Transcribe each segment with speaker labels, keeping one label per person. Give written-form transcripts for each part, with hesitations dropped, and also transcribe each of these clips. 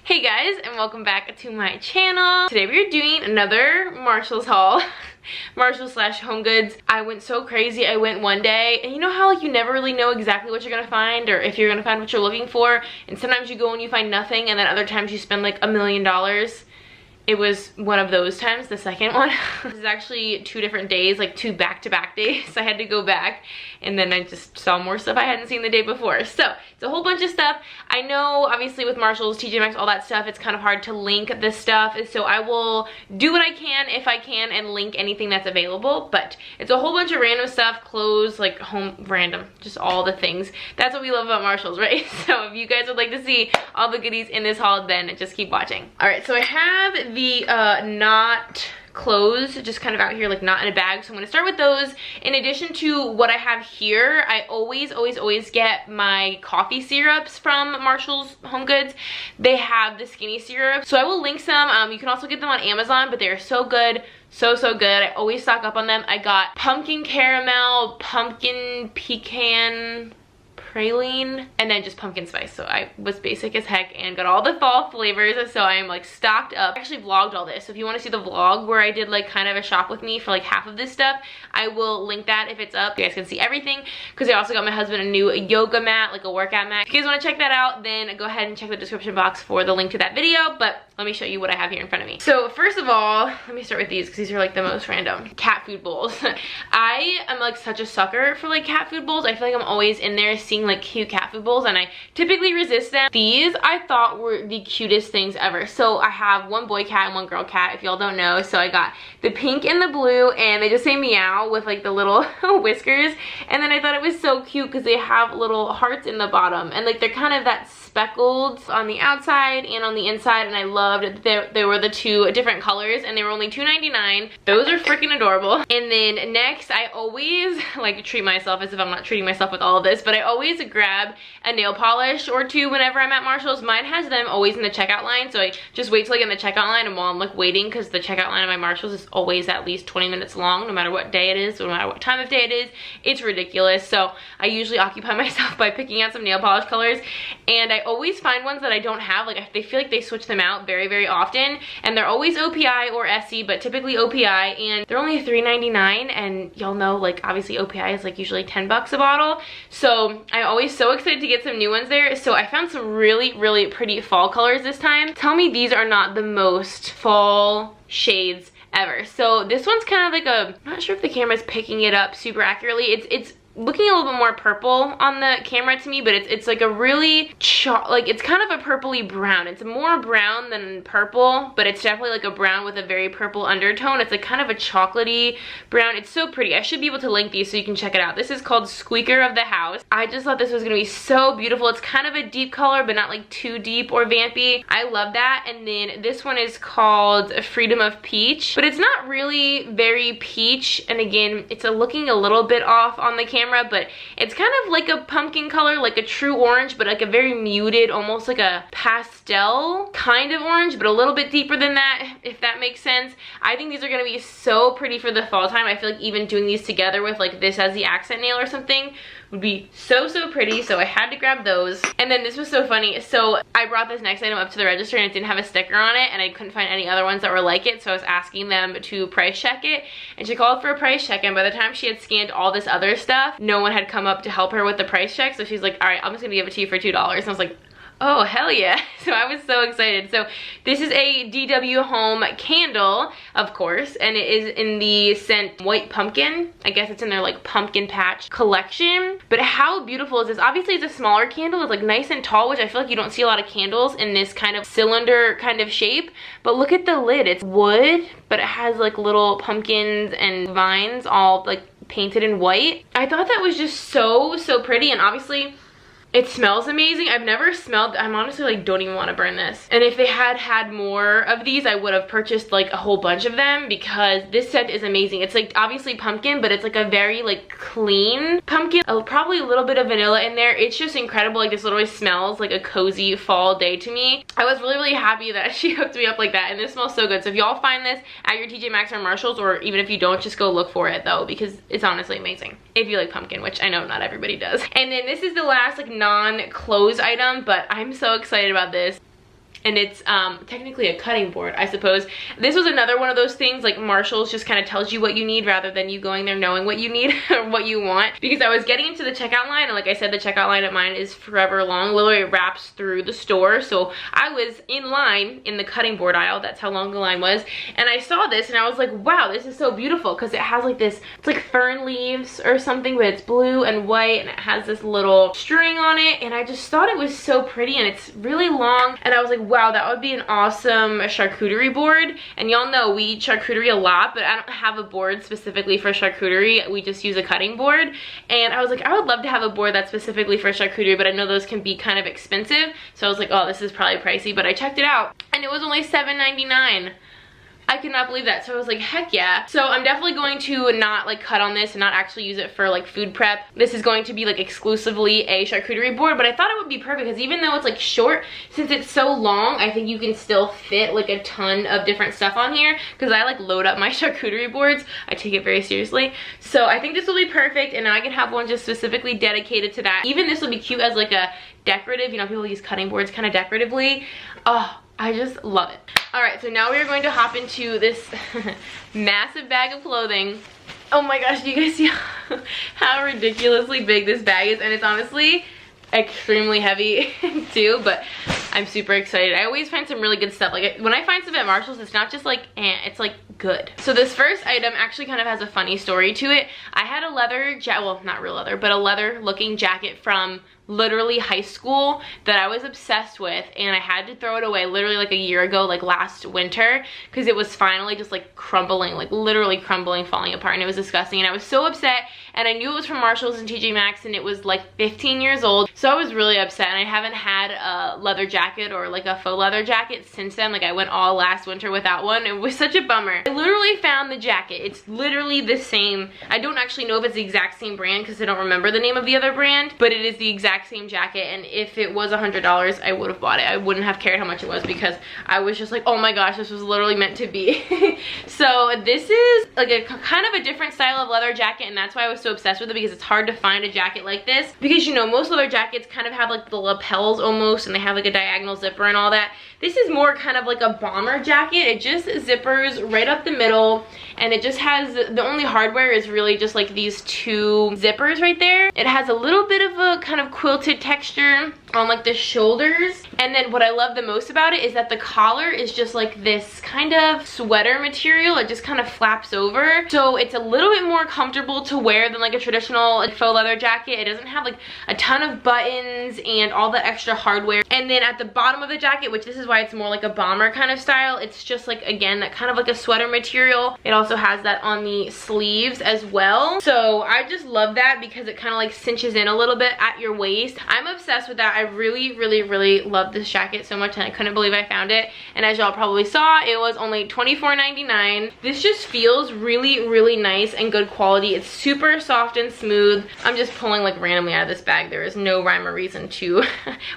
Speaker 1: Hey guys, and welcome back to my channel. Today we are doing another Marshalls haul. Marshalls slash HomeGoods. I went so crazy. I went one day, and you know how like you never really know exactly what you're gonna find or if you're gonna find what you're looking for, and sometimes you go and you find nothing, and then other times you spend like $1 million. It was one of those times, the second one. This is actually 2 different days, like 2 back-to-back days. So I had to go back, and then I just saw more stuff I hadn't seen the day before. So it's a whole bunch of stuff. I know obviously with Marshalls, TJ Maxx, all that stuff, it's kind of hard to link this stuff. So I will do what I can if I can and link anything that's available. But it's a whole bunch of random stuff, clothes, like home, random, just all the things. That's what we love about Marshalls, right? So if you guys would like to see all the goodies in this haul, then just keep watching. All right, so I have the not clothes just kind of out here, like not in a bag, so I'm going to start with those. In addition to what I have here, I always get my coffee syrups from Marshalls HomeGoods. They have the skinny syrup, so I will link some. You can also get them on Amazon, but they're so good. So good. I always stock up on them. I got pumpkin caramel, pumpkin pecan praline, and then just pumpkin spice. So I was basic as heck and got all the fall flavors, so I am like stocked up. I actually vlogged all this, so if you want to see the vlog where I did like kind of a shop with me for like half of this stuff, I will link that if it's up. You guys can see everything, because I also got my husband a new yoga mat, like a workout mat. If you guys want to check that out, then go ahead and check the description box for the link to that video, but let me show you what I have here in front of me. So first of all, let me start with these, because these are like the most random. Cat food bowls. I am like such a sucker for like cat food bowls. I feel like I'm always in there seeing like cute cat food bowls, and I typically resist them. These I thought were the cutest things ever. So I have one boy cat and one girl cat, if y'all don't know. So I got the pink and the blue, and they just say meow with like the little whiskers. And then I thought it was so cute because they have little hearts in the bottom, and like they're kind of that speckled on the outside and on the inside, and I loved that they were the 2 different colors, and they were only $2.99. Those are freaking adorable. And then next, I always like to treat myself, as if I'm not treating myself with all of this, but I always grab a nail polish or 2 whenever I'm at Marshalls. Mine has them always in the checkout line, so I just wait till I get in the checkout line, and while I'm like waiting, because the checkout line at my Marshalls is always at least 20 minutes long, no matter what day it is, no matter what time of day it is. It's ridiculous. So I usually occupy myself by picking out some nail polish colors, and I always find ones that I don't have. Like they feel like they switch them out very often, and they're always OPI or SC, but typically OPI, and they're only $3.99, and y'all know like obviously OPI is like usually 10 bucks a bottle. So I'm always so excited to get some new ones there. So I found some really pretty fall colors this time. Tell me these are not the most fall shades ever. So this one's kind of like a, I'm not sure if the camera's picking it up super accurately. It's looking a little bit more purple on the camera to me, but it's like a really like it's kind of a purpley brown. It's more brown than purple, but it's definitely like a brown with a very purple undertone. It's like kind of a chocolatey brown. It's so pretty. I should be able to link these so you can check it out. This is called Squeaker of the House. I just thought this was gonna be so beautiful. It's kind of a deep color, but not like too deep or vampy. I love that. And then this one is called Freedom of Peach, but it's not really very peach, and again, it's looking a little bit off on the camera, but it's kind of like a pumpkin color, like a true orange, but like a very muted, almost like a pastel kind of orange, but a little bit deeper than that, if that makes sense. I think these are gonna be so pretty for the fall time. I feel like even doing these together with like this as the accent nail or something would be so pretty, so I had to grab those. And then this was so funny. So I brought this next item up to the register, and it didn't have a sticker on it, and I couldn't find any other ones that were like it, so I was asking them to price check it, and she called for a price check, and by the time she had scanned all this other stuff, no one had come up to help her with the price check. So she's like, all right, I'm just gonna give it to you for $2. And I was like, oh hell yeah. So I was so excited. So this is a DW Home candle, of course, and it is in the scent White Pumpkin. I guess it's in their like pumpkin patch collection. But how beautiful is this? Obviously it's a smaller candle. It's like nice and tall, which I feel like you don't see a lot of candles in this kind of cylinder kind of shape. But look at the lid. It's wood, but it has like little pumpkins and vines all like painted in white. I thought that was just so pretty, and obviously it smells amazing. I've never smelled, I'm honestly like don't even want to burn this. And if they had more of these, I would have purchased like a whole bunch of them, because this scent is amazing. It's like obviously pumpkin, but it's like a very like clean pumpkin. Probably a little bit of vanilla in there. It's just incredible. Like this literally smells like a cozy fall day to me. I was really happy that she hooked me up like that, and this smells so good. So if y'all find this at your TJ Maxx or Marshalls, or even if you don't, just go look for it though, because it's honestly amazing. If you like pumpkin, which I know not everybody does. And then this is the last like non-clothes item, but I'm so excited about this. and it's technically a cutting board, I suppose. This was another one of those things, like Marshall's just kind of tells you what you need rather than you going there knowing what you need or what you want. Because I was getting into the checkout line, and like I said, the checkout line at mine is forever long. Literally it wraps through the store. So I was in line in the cutting board aisle. That's how long the line was. And I saw this and I was like, wow, this is so beautiful, because it has like this, it's like fern leaves or something, but it's blue and white, and it has this little string on it, and I just thought it was so pretty, and it's really long, and I was like, wow, that would be an awesome charcuterie board. And y'all know we eat charcuterie a lot, but I don't have a board specifically for charcuterie. We just use a cutting board, and I was like, I would love to have a board that's specifically for charcuterie, but I know those can be kind of expensive, so I was like, oh, this is probably pricey. But I checked it out and it was only $7.99. I could not believe that. So I was like, heck yeah. So I'm definitely going to not like cut on this and not actually use it for like food prep. This is going to be like exclusively a charcuterie board, but I thought it would be perfect because even though it's like short, since it's so long, I think you can still fit like a ton of different stuff on here, because I like load up my charcuterie boards. I take it very seriously. So I think this will be perfect, and now I can have one just specifically dedicated to that. Even this will be cute as like a decorative, you know, people use cutting boards kind of decoratively. Oh, I just love it. All right, so now we are going to hop into this massive bag of clothing. Oh my gosh, do you guys see how ridiculously big this bag is? And it's honestly extremely heavy too, but I'm super excited. I always find some really good stuff. Like when I find stuff at Marshall's, it's not just like it's like good. So this first item actually kind of has a funny story to it. I had a leather jacket, well, not real leather, but a leather looking jacket from literally high school that I was obsessed with, and I had to throw it away literally like a year ago, like last winter, because it was finally just like crumbling, like literally crumbling, falling apart, and it was disgusting, and I was so upset. And I knew it was from Marshall's and TJ Maxx, and it was like 15 years old, so I was really upset. And I haven't had a leather jacket or like a faux leather jacket since then. Like I went all last winter without one. It was such a bummer. I literally found the jacket. It's literally the same. I don't actually know if it's the exact same brand because I don't remember the name of the other brand, but it is the exact same jacket. And if it was $100, I would have bought it. I wouldn't have cared how much it was, because I was just like, oh my gosh, this was literally meant to be. So this is like a kind of a different style of leather jacket, and that's why I was so obsessed with it, because it's hard to find a jacket like this, because you know most leather jackets kind of have like the lapels almost, and they have like a diagonal zipper and all that. This is more kind of like a bomber jacket. It just zippers right up the middle, and it just has, the only hardware is really just like these two zippers right there. It has a little bit of a kind of quilted texture on like the shoulders, and then what I love the most about it is that the collar is just like this kind of sweater material. It just kind of flaps over, so it's a little bit more comfortable to wear than like a traditional like faux leather jacket. It doesn't have like a ton of buttons and all the extra hardware. And then at the bottom of the jacket, which this is why it's more like a bomber kind of style, it's just like, again, that kind of like a sweater material. It also has that on the sleeves as well, so I just love that because it kind of like cinches in a little bit at your waist. I'm obsessed with that. I really love this jacket so much, and I couldn't believe I found it. And as y'all probably saw, it was only $24.99. This just feels really nice and good quality. It's super soft and smooth. I'm just pulling like randomly out of this bag. There is no rhyme or reason to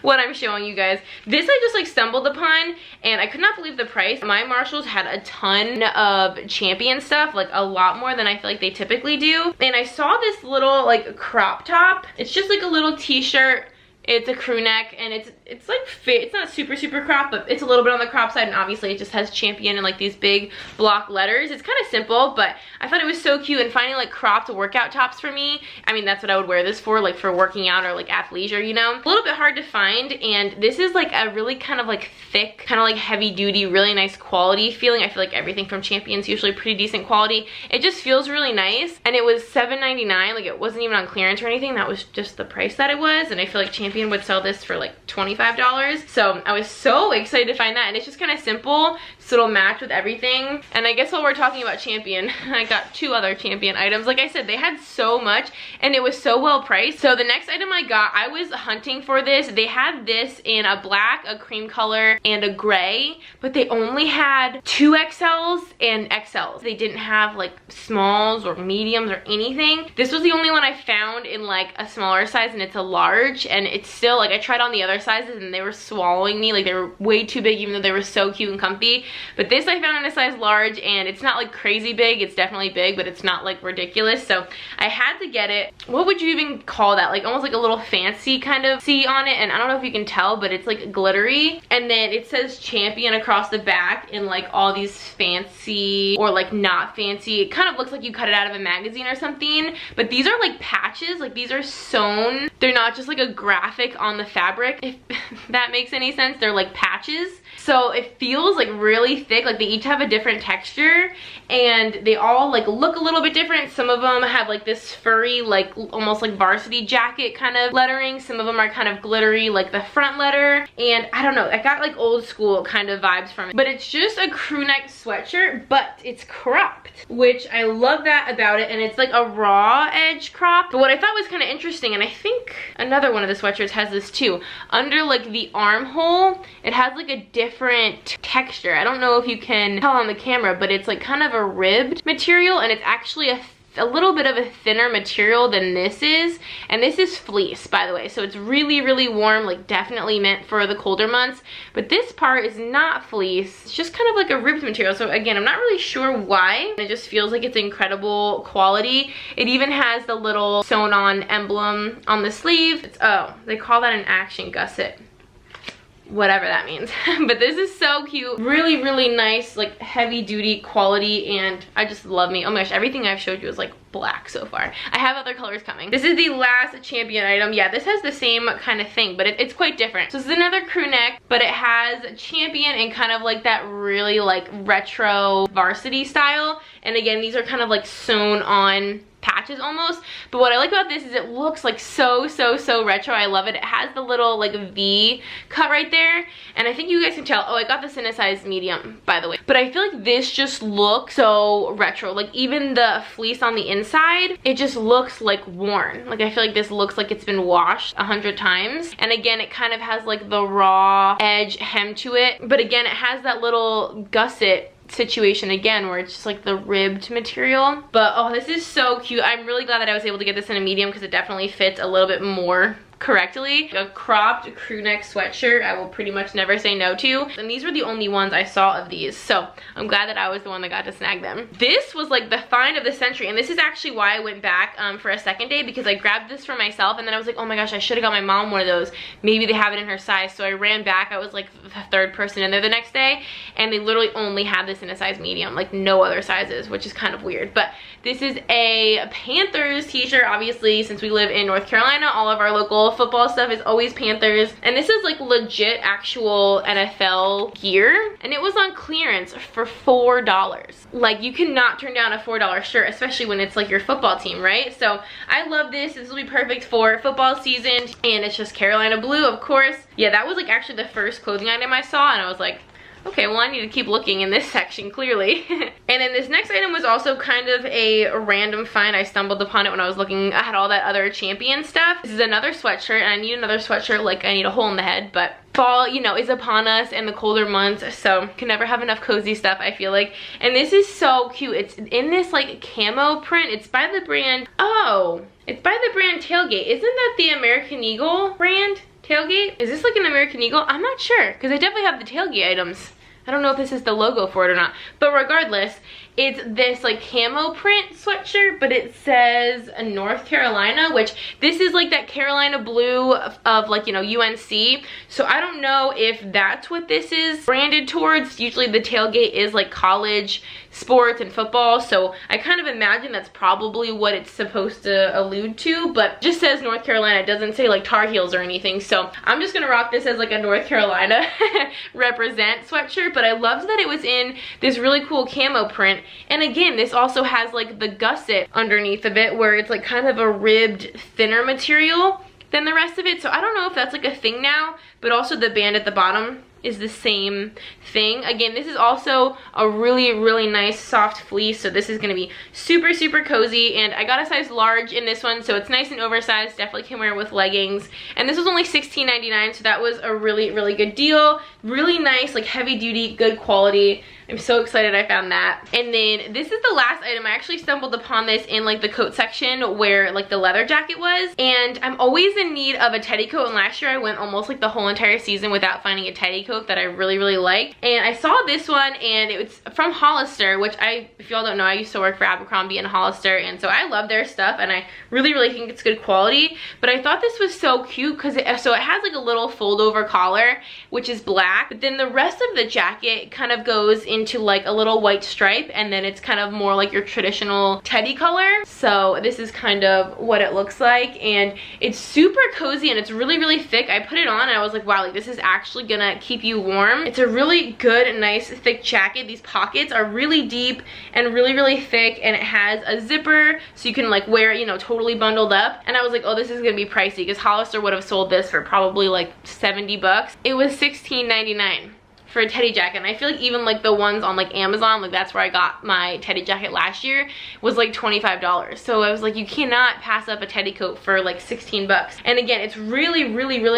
Speaker 1: what I'm showing you guys. This I just like stumbled upon, and I could not believe the price. My Marshalls had a ton of Champion stuff, like a lot more than I feel like they typically do. And I saw this little like crop top. It's just like a little t-shirt. It's a crew neck, and it's like fit. It's not super crop, but it's a little bit on the crop side, and obviously it just has Champion and like these big block letters. It's kind of simple, but I thought it was so cute. And finding like cropped workout tops for me, I mean, that's what I would wear this for, like for working out or like athleisure, you know. A little bit hard to find, and this is like a really kind of like thick, kind of like heavy duty, really nice quality feeling. I feel like everything from Champion is usually pretty decent quality. It just feels really nice, and it was $7.99. Like it wasn't even on clearance or anything. That was just the price that it was, and I feel like Champion would sell this for like $25. So I was so excited to find that, and it's just kind of simple, so it'll match with everything. And I guess while we're talking about Champion, I got two other Champion items. Like I said, they had so much, and it was so well priced. So the next item I got, I was hunting for this. They had this in a black, a cream color, and a gray, but they only had 2XLs and XLs. They didn't have like smalls or mediums or anything. This was the only one I found in like a smaller size, and it's a large, and it's still like, I tried on the other sizes and they were swallowing me. Like they were way too big, even though they were so cute and comfy. But this I found in a size large, and it's not like crazy big. It's definitely big, but it's not like ridiculous. So I had to get it. What would you even call that? Like almost like a little fancy kind of C on it. And I don't know if you can tell, but it's like glittery. And then it says Champion across the back in like all these fancy or like not fancy. It kind of looks like you cut it out of a magazine or something. But these are like patches. Like these are sewn. They're not just like a graphic on the fabric, if that makes any sense. They're like patches. So it feels like really thick. Like they each have a different texture, and they all like look a little bit different. Some of them have like this furry, like almost like varsity jacket kind of lettering. Some of them are kind of glittery, like the front letter. And I don't know, I got like old school kind of vibes from it. But it's just a crew neck sweatshirt, but it's cropped, which I love that about it. And it's like a raw edge crop. But what I thought was kind of interesting, and I think another one of the sweatshirts has this too, under like the armhole, it has like a different texture. I don't know if you can tell on the camera, but it's like kind of a ribbed material, and it's actually a little bit of a thinner material than this is. And this is fleece, by the way, so it's really, really warm, like definitely meant for the colder months. But this part is not fleece. It's just kind of like a ribbed material. So again, I'm not really sure why. It just feels like it's incredible quality. It even has the little sewn on emblem on the sleeve. It's, oh, they call that an action gusset, whatever that means. But this is so cute, really, really nice, like heavy duty quality, and I just love me. Oh my gosh, everything I've showed you is like black so far. I have other colors coming. This is the last Champion item. Yeah, this has the same kind of thing, but it's quite different. So this is another crew neck, but it has Champion and kind of like that really like retro varsity style. And again, these are kind of like sewn on patches almost. But what I like about this is it looks like so retro. I love it. It has the little like V cut right there, and I think you guys can tell. Oh, I got this in a size medium, by the way. But I feel like this just looks so retro. Like even the fleece on the inside, it just looks like worn. Like I feel like this looks like it's been washed 100 times. And again, it kind of has like the raw edge hem to it, but again, it has that little gusset situation again where it's just like the ribbed material. But oh, this is so cute. I'm really glad that I was able to get this in a medium because it definitely fits a little bit more correctly. A cropped crew neck sweatshirt I will pretty much never say no to, and these were the only ones I saw of these, so I'm glad that I was the one that got to snag them. This was like the find of the century, and this is actually why I went back for a second day, because I grabbed this for myself and then I was like, oh my gosh, I should have got my mom one of those. Maybe they have it in her size. So I ran back. I was like the third person in there the next day, and they literally only had this in a size medium, like no other sizes, which is kind of weird. But this is a Panthers t-shirt. Obviously, since we live in North Carolina, all of our local football stuff is always Panthers, and this is like legit actual NFL gear, and it was on clearance for $4. Like you cannot turn down a $4 shirt, especially when it's like your football team, right? So I love this. This will be perfect for football season, and it's just Carolina blue, of course. Yeah, that was like actually the first clothing item I saw, and I was like, okay, well I need to keep looking in this section, clearly. And then this next item was also kind of a random find. I stumbled upon it when I was looking at all that other Champion stuff. This is another sweatshirt, and I need another sweatshirt like I need a hole in the head, but fall, you know, is upon us and the colder months, so can never have enough cozy stuff, I feel like. And this is so cute. It's in this like camo print. It's by the brand, oh, it's by the brand Tailgate. Isn't that the American Eagle brand? Tailgate? Is this like an American Eagle? I'm not sure, because I definitely have the Tailgate items. I don't know if this is the logo for it or not, but regardless, it's this like camo print sweatshirt, but it says North Carolina, which this is like that Carolina blue of like, you know, UNC. So I don't know if that's what this is branded towards. Usually the Tailgate is like college sports and football, so I kind of imagine that's probably what it's supposed to allude to, but it just says North Carolina. It doesn't say like Tar Heels or anything, so I'm just gonna rock this as like a North Carolina represent sweatshirt. But I loved that it was in this really cool camo print. And again, this also has like the gusset underneath of it, where it's like kind of a ribbed, thinner material than the rest of it. So I don't know if that's like a thing now, but also the band at the bottom is the same thing. Again, this is also a really nice soft fleece, so this is going to be super cozy. And I got a size large in this one, so it's nice and oversized. Definitely can wear it with leggings, and this was only $16.99, so that was a really good deal. Really nice, like heavy duty, good quality. I'm so excited I found that. And then this is the last item. I actually stumbled upon this in like the coat section where like the leather jacket was, and I'm always in need of a teddy coat, and last year I went almost like the whole entire season without finding a teddy coat that I really liked. And I saw this one, and it was from Hollister, which if y'all don't know, I used to work for Abercrombie and Hollister, and so I love their stuff and I really think it's good quality. But I thought this was so cute because it has like a little fold over collar, which is black, but then the rest of the jacket kind of goes into like a little white stripe, and then it's kind of more like your traditional teddy color. So this is kind of what it looks like, and it's super cozy and it's really thick. I put it on and I was like, wow, like this is actually gonna keep you warm. It's a really good, nice, thick jacket. These pockets are really deep and really thick, and it has a zipper so you can like wear it, you know, totally bundled up. And I was like, oh, this is gonna be pricey, because Hollister would have sold this for probably like 70 bucks. It was $16.99 for a teddy jacket, and I feel like even like the ones on like Amazon, like that's where I got my teddy jacket last year, was like $25. So I was like, you cannot pass up a teddy coat for like 16 bucks. And again, it's really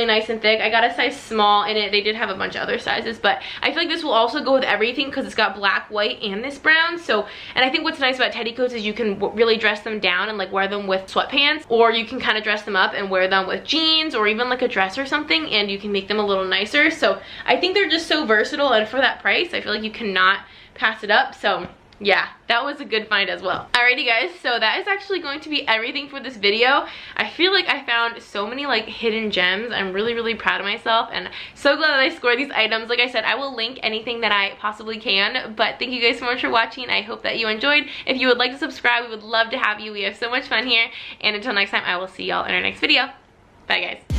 Speaker 1: nice and thick. I got a size small in it. They did have a bunch of other sizes, but I feel like this will also go with everything because it's got black, white, and this brown. So, and I think what's nice about teddy coats is you can really dress them down and like wear them with sweatpants, or you can kind of dress them up and wear them with jeans or even like a dress or something, and you can make them a little nicer. So I think they're just so versatile, and for that price I feel like you cannot pass it up. So yeah, that was a good find as well. Alrighty guys, so that is actually going to be everything for this video. I feel like I found so many like hidden gems. I'm really proud of myself, and so glad that I scored these items. Like I said, I will link anything that I possibly can, but thank you guys so much for watching. I hope that you enjoyed. If you would like to subscribe, we would love to have you. We have so much fun here, and until next time, I will see y'all in our next video. Bye guys.